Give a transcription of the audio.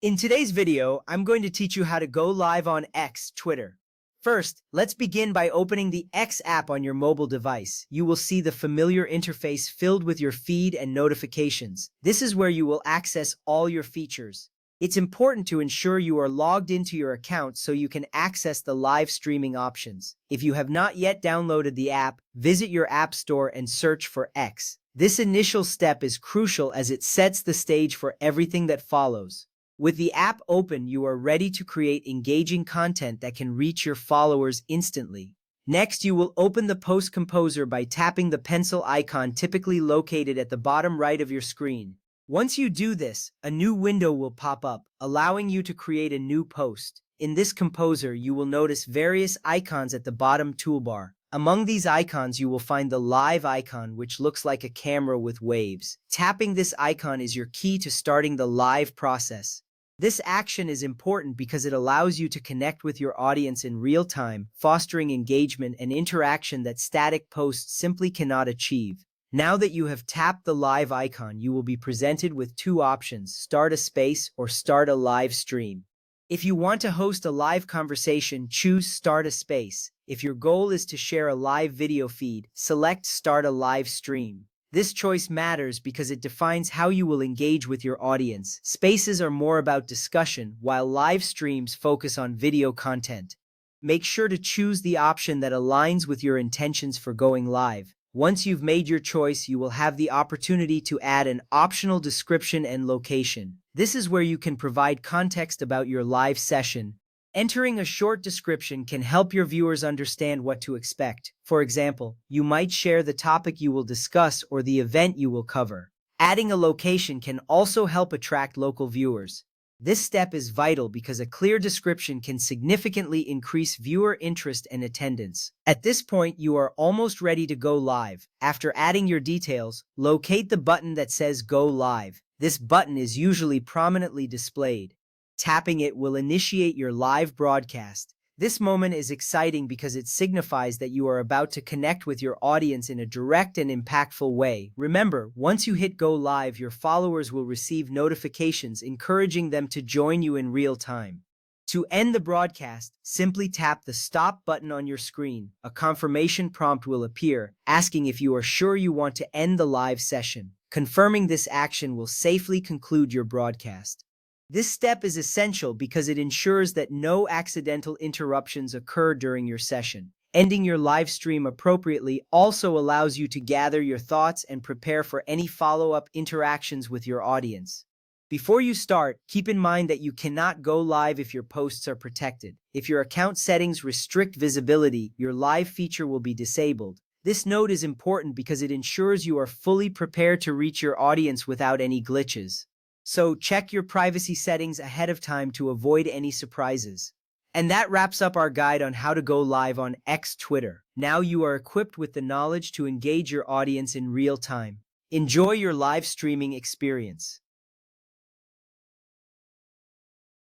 In today's video, I'm going to teach you how to go live on X, Twitter. First, let's begin by opening the X app on your mobile device. You will see the familiar interface filled with your feed and notifications. This is where you will access all your features. It's important to ensure you are logged into your account so you can access the live streaming options. If you have not yet downloaded the app, visit your app store and search for X. This initial step is crucial as it sets the stage for everything that follows. With the app open, you are ready to create engaging content that can reach your followers instantly. Next, you will open the Post Composer by tapping the pencil icon typically located at the bottom right of your screen. Once you do this, a new window will pop up, allowing you to create a new post. In this composer, you will notice various icons at the bottom toolbar. Among these icons, you will find the live icon, which looks like a camera with waves. Tapping this icon is your key to starting the live process. This action is important because it allows you to connect with your audience in real time, fostering engagement and interaction that static posts simply cannot achieve. Now that you have tapped the live icon, you will be presented with two options: start a space or start a live stream. If you want to host a live conversation, choose Start a Space. If your goal is to share a live video feed, select Start a Live Stream. This choice matters because it defines how you will engage with your audience. Spaces are more about discussion, while live streams focus on video content. Make sure to choose the option that aligns with your intentions for going live. Once you've made your choice, you will have the opportunity to add an optional description and location. This is where you can provide context about your live session. Entering a short description can help your viewers understand what to expect. For example, you might share the topic you will discuss or the event you will cover. Adding a location can also help attract local viewers. This step is vital because a clear description can significantly increase viewer interest and attendance. At this point, you are almost ready to go live. After adding your details, locate the button that says Go Live. This button is usually prominently displayed. Tapping it will initiate your live broadcast. This moment is exciting because it signifies that you are about to connect with your audience in a direct and impactful way. Remember, once you hit go live, your followers will receive notifications encouraging them to join you in real time. To end the broadcast, simply tap the stop button on your screen. A confirmation prompt will appear, asking if you are sure you want to end the live session. Confirming this action will safely conclude your broadcast. This step is essential because it ensures that no accidental interruptions occur during your session. Ending your live stream appropriately also allows you to gather your thoughts and prepare for any follow-up interactions with your audience. Before you start, keep in mind that you cannot go live if your posts are protected. If your account settings restrict visibility, your live feature will be disabled. This note is important because it ensures you are fully prepared to reach your audience without any glitches. So check your privacy settings ahead of time to avoid any surprises. And that wraps up our guide on how to go live on X Twitter. Now you are equipped with the knowledge to engage your audience in real time. Enjoy your live streaming experience.